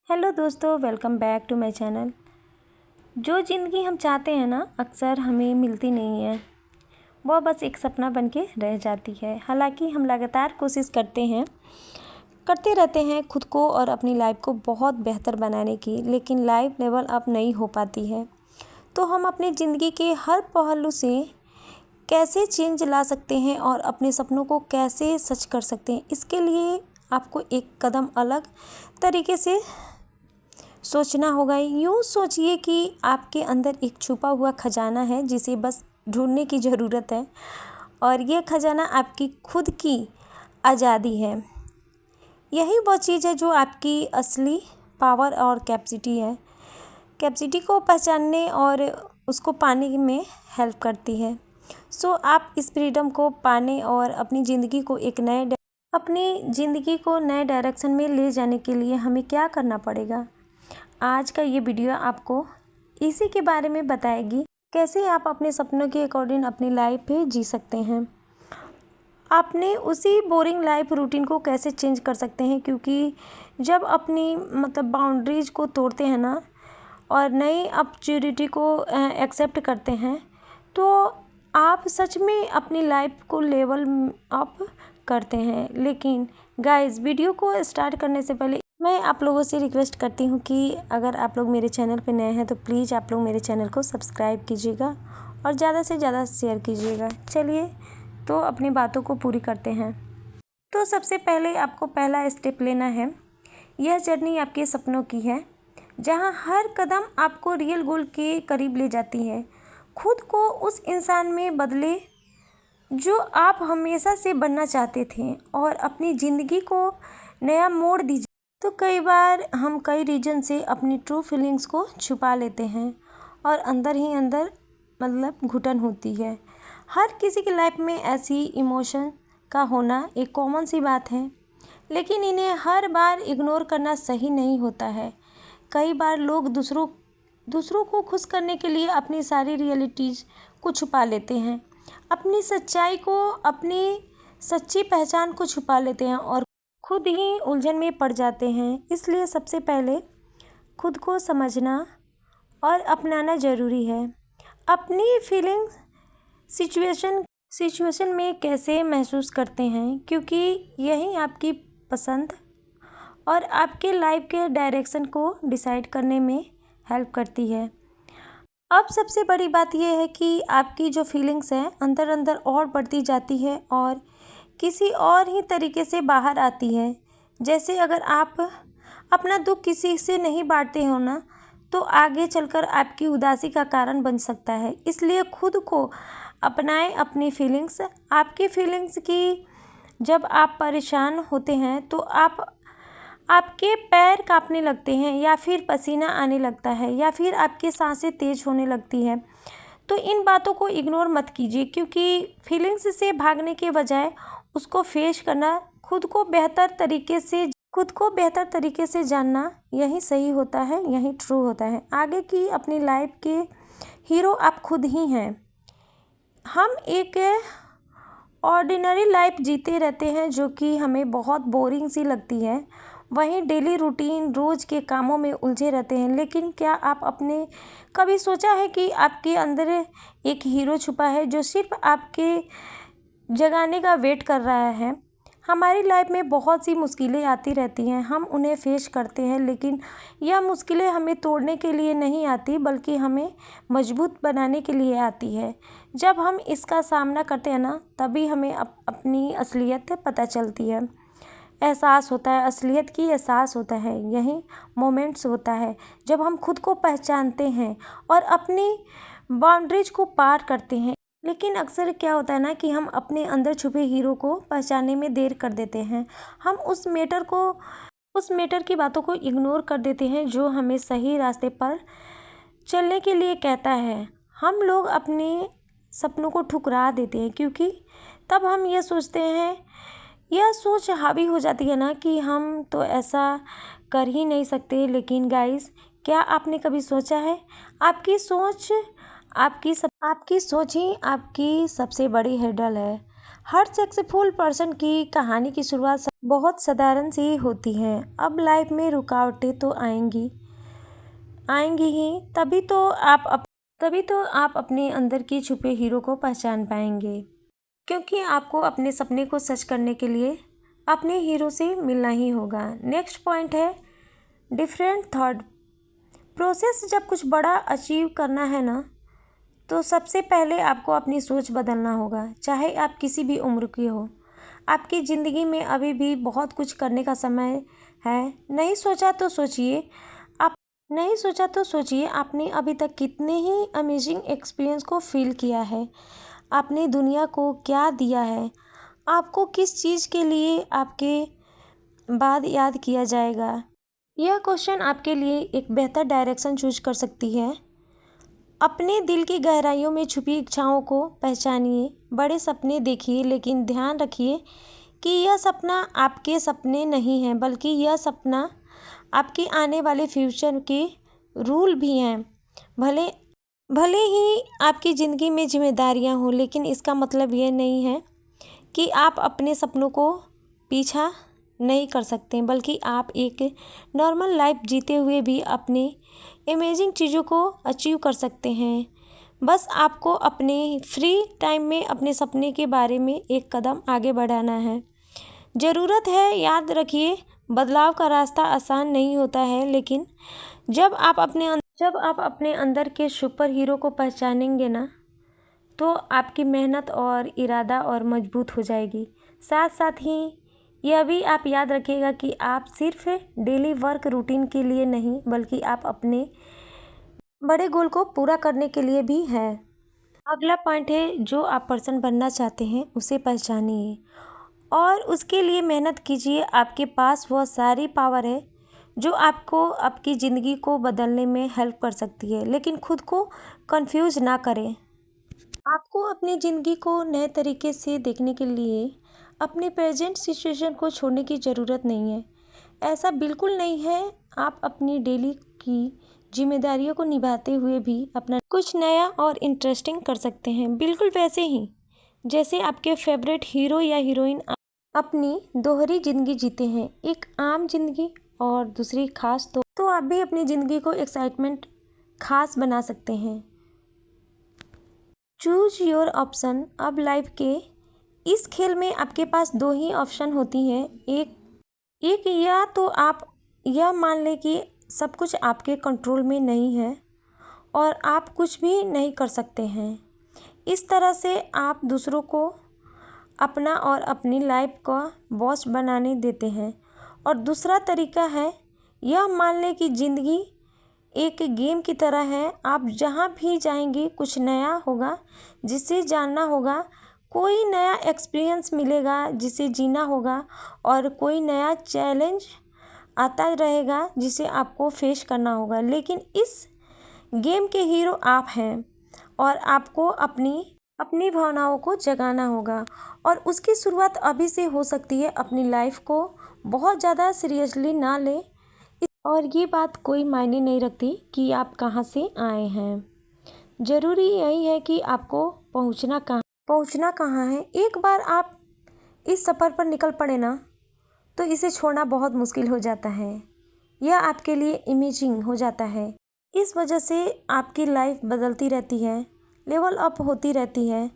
Hello दोस्तों, welcome back to my channel. जो ज़िंदगी हम चाहते हैं ना, अक्सर हमें मिलती नहीं है। वह बस एक सपना बन के रह जाती है। हालांकि हम लगातार कोशिश करते रहते हैं खुद को और अपनी लाइफ को बहुत बेहतर बनाने की, लेकिन लाइफ लेवल अप नहीं हो पाती है। तो हम अपनी ज़िंदगी के हर पहलू से कैसे चेंज ला सकते हैं और अपने सपनों को कैसे सच कर सकते हैं, इसके लिए आपको एक कदम अलग तरीके से सोचना होगा। यूँ सोचिए कि आपके अंदर एक छुपा हुआ खजाना है जिसे बस ढूंढने की ज़रूरत है, और ये खजाना आपकी खुद की आज़ादी है। यही वो चीज़ है जो आपकी असली पावर और कैपेसिटी को पहचानने और उसको पाने में हेल्प करती है। सो आप इस फ्रीडम को पाने और अपनी ज़िंदगी को नए डायरेक्शन में ले जाने के लिए हमें क्या करना पड़ेगा। आज का ये वीडियो आपको इसी के बारे में बताएगी, कैसे आप अपने सपनों के अकॉर्डिंग अपनी लाइफ पे जी सकते हैं। आपने उसी बोरिंग लाइफ रूटीन को कैसे चेंज कर सकते हैं, क्योंकि जब अपनी बाउंड्रीज को तोड़ते हैं ना और नई अपॉर्चुनिटी को एक्सेप्ट करते हैं, तो आप सच में अपनी लाइफ को लेवल अप करते हैं। लेकिन गाइस, वीडियो को स्टार्ट करने से पहले मैं आप लोगों से रिक्वेस्ट करती हूँ कि अगर आप लोग मेरे चैनल पे नए हैं तो प्लीज़ आप लोग मेरे चैनल को सब्सक्राइब कीजिएगा और ज़्यादा से ज़्यादा शेयर कीजिएगा। चलिए तो अपनी बातों को पूरी करते हैं। तो सबसे पहले आपको पहला स्टेप लेना है। यह जर्नी आपके सपनों की है, जहाँ हर कदम आपको रियल गोल के करीब ले जाती है। खुद को उस इंसान में बदले जो आप हमेशा से बनना चाहते थे, और अपनी ज़िंदगी को नया मोड़ दीजिए। तो कई बार हम कई रीज़न से अपनी ट्रू फीलिंग्स को छुपा लेते हैं और अंदर ही अंदर घुटन होती है। हर किसी की लाइफ में ऐसी इमोशन का होना एक कॉमन सी बात है, लेकिन इन्हें हर बार इग्नोर करना सही नहीं होता है। कई बार लोग दूसरों को खुश करने के लिए अपनी सारी रियलिटीज़ को छुपा लेते हैं, अपनी सच्चाई को, अपनी सच्ची पहचान को छुपा लेते हैं और खुद ही उलझन में पड़ जाते हैं। इसलिए सबसे पहले खुद को समझना और अपनाना ज़रूरी है। अपनी फीलिंग्स सिचुएशन में कैसे महसूस करते हैं, क्योंकि यही आपकी पसंद और आपके लाइफ के डायरेक्शन को डिसाइड करने में हेल्प करती है। अब सबसे बड़ी बात यह है कि आपकी जो फीलिंग्स हैं अंदर अंदर और बढ़ती जाती है और किसी और ही तरीके से बाहर आती है। जैसे अगर आप अपना दुख किसी से नहीं बांटते हो ना, तो आगे चलकर आपकी उदासी का कारण बन सकता है। इसलिए खुद को अपनाएं, अपनी फीलिंग्स। आपकी फीलिंग्स की जब आप परेशान होते हैं तो आपके पैर कांपने लगते हैं, या फिर पसीना आने लगता है, या फिर आपकी सांसें तेज होने लगती है, तो इन बातों को इग्नोर मत कीजिए, क्योंकि फीलिंग्स से भागने के बजाय उसको फेस करना, खुद को बेहतर तरीके से जानना, यही सही होता है, यही ट्रू होता है। आगे की अपनी लाइफ के हीरो आप खुद ही हैं। हम एक ऑर्डिनरी लाइफ जीते रहते हैं जो कि हमें बहुत बोरिंग सी लगती है। वहीं डेली रूटीन, रोज़ के कामों में उलझे रहते हैं। लेकिन क्या आप अपने कभी सोचा है कि आपके अंदर एक हीरो छुपा है जो सिर्फ आपके जगाने का वेट कर रहा है। हमारी लाइफ में बहुत सी मुश्किलें आती रहती हैं, हम उन्हें फेस करते हैं, लेकिन यह मुश्किलें हमें तोड़ने के लिए नहीं आती, बल्कि हमें मजबूत बनाने के लिए आती है। जब हम इसका सामना करते हैं ना, तभी हमें अपनी असलियत पता चलती है, एहसास होता है, असलियत की एहसास होता है। यही मोमेंट्स होता है जब हम खुद को पहचानते हैं और अपनी बाउंड्रीज को पार करते हैं। लेकिन अक्सर क्या होता है ना कि हम अपने अंदर छुपे हीरो को पहचानने में देर कर देते हैं। हम उस मैटर की बातों को इग्नोर कर देते हैं जो हमें सही रास्ते पर चलने के लिए कहता है। हम लोग अपने सपनों को ठुकरा देते हैं, क्योंकि तब हम यह सोच हावी हो जाती है ना कि हम तो ऐसा कर ही नहीं सकते। लेकिन गाइस, क्या आपने कभी सोचा है, आपकी सोच ही आपकी सबसे बड़ी हर्डल है। हर सक्सेसफुल पर्सन की कहानी की शुरुआत बहुत साधारण से ही होती है। अब लाइफ में रुकावटें तो आएंगी ही, तभी तो आप अपने अंदर के छुपे हीरो को पहचान पाएंगे, क्योंकि आपको अपने सपने को सच करने के लिए अपने हीरो से मिलना ही होगा। नेक्स्ट पॉइंट है डिफरेंट थॉट प्रोसेस। जब कुछ बड़ा अचीव करना है ना, तो सबसे पहले आपको अपनी सोच बदलना होगा। चाहे आप किसी भी उम्र की हो, आपकी ज़िंदगी में अभी भी बहुत कुछ करने का समय है। नहीं सोचा तो सोचिए आपने अभी तक कितने ही अमेजिंग एक्सपीरियंस को फील किया है। आपने दुनिया को क्या दिया है, आपको किस चीज़ के लिए आपके बाद याद किया जाएगा। यह क्वेश्चन आपके लिए एक बेहतर डायरेक्शन चूज कर सकती है। अपने दिल की गहराइयों में छुपी इच्छाओं को पहचानिए, बड़े सपने देखिए, लेकिन ध्यान रखिए कि यह सपना आपके सपने नहीं हैं, बल्कि यह सपना आपके आने वाले फ्यूचर के रूल भी हैं। भले ही आपकी ज़िंदगी में जिम्मेदारियां हों, लेकिन इसका मतलब यह नहीं है कि आप अपने सपनों को पीछा नहीं कर सकते, बल्कि आप एक नॉर्मल लाइफ जीते हुए भी अपने अमेजिंग चीज़ों को अचीव कर सकते हैं। बस आपको अपने फ्री टाइम में अपने सपने के बारे में एक कदम आगे बढ़ाना है। ज़रूरत है, याद रखिए, बदलाव का रास्ता आसान नहीं होता है, लेकिन जब आप अपने अंदर के सुपर हीरो को पहचानेंगे ना, तो आपकी मेहनत और इरादा और मजबूत हो जाएगी। साथ साथ ही यह भी आप याद रखिएगा कि आप सिर्फ डेली वर्क रूटीन के लिए नहीं, बल्कि आप अपने बड़े गोल को पूरा करने के लिए भी है। अगला पॉइंट है, जो आप पर्सन बनना चाहते हैं उसे पहचानिए और उसके लिए मेहनत कीजिए। आपके पास वह सारी पावर है जो आपको आपकी ज़िंदगी को बदलने में हेल्प कर सकती है, लेकिन खुद को कंफ्यूज ना करें। आपको अपनी ज़िंदगी को नए तरीके से देखने के लिए अपने प्रेजेंट सिचुएशन को छोड़ने की ज़रूरत नहीं है। ऐसा बिल्कुल नहीं है। आप अपनी डेली की जिम्मेदारियों को निभाते हुए भी अपना कुछ नया और इंटरेस्टिंग कर सकते हैं, बिल्कुल वैसे ही जैसे आपके फेवरेट हीरो या हीरोइन अपनी दोहरी ज़िंदगी जीते हैं, एक आम ज़िंदगी और दूसरी खास। तो आप भी अपनी ज़िंदगी को एक्साइटमेंट खास बना सकते हैं। Choose your option. अब लाइफ के इस खेल में आपके पास दो ही ऑप्शन होती हैं। एक या तो आप यह मान लें कि सब कुछ आपके कंट्रोल में नहीं है और आप कुछ भी नहीं कर सकते हैं। इस तरह से आप दूसरों को अपना और अपनी लाइफ का बॉस बनाने देते हैं। और दूसरा तरीका है, यह मान लें कि ज़िंदगी एक गेम की तरह है। आप जहाँ भी जाएंगे कुछ नया होगा जिसे जानना होगा, कोई नया एक्सपीरियंस मिलेगा जिसे जीना होगा, और कोई नया चैलेंज आता रहेगा जिसे आपको फेस करना होगा। लेकिन इस गेम के हीरो आप हैं और आपको अपनी भावनाओं को जगाना होगा, और उसकी शुरुआत अभी से हो सकती है। अपनी लाइफ को बहुत ज़्यादा सीरियसली ना लें, और ये बात कोई मायने नहीं रखती कि आप कहाँ से आए हैं। ज़रूरी यही है कि आपको पहुँचना कहाँ है। एक बार आप इस सफ़र पर निकल पड़े ना, तो इसे छोड़ना बहुत मुश्किल हो जाता है। यह आपके लिए इमेजिंग हो जाता है। इस वजह से आपकी लाइफ बदलती रहती है, लेवल अप होती रहती है।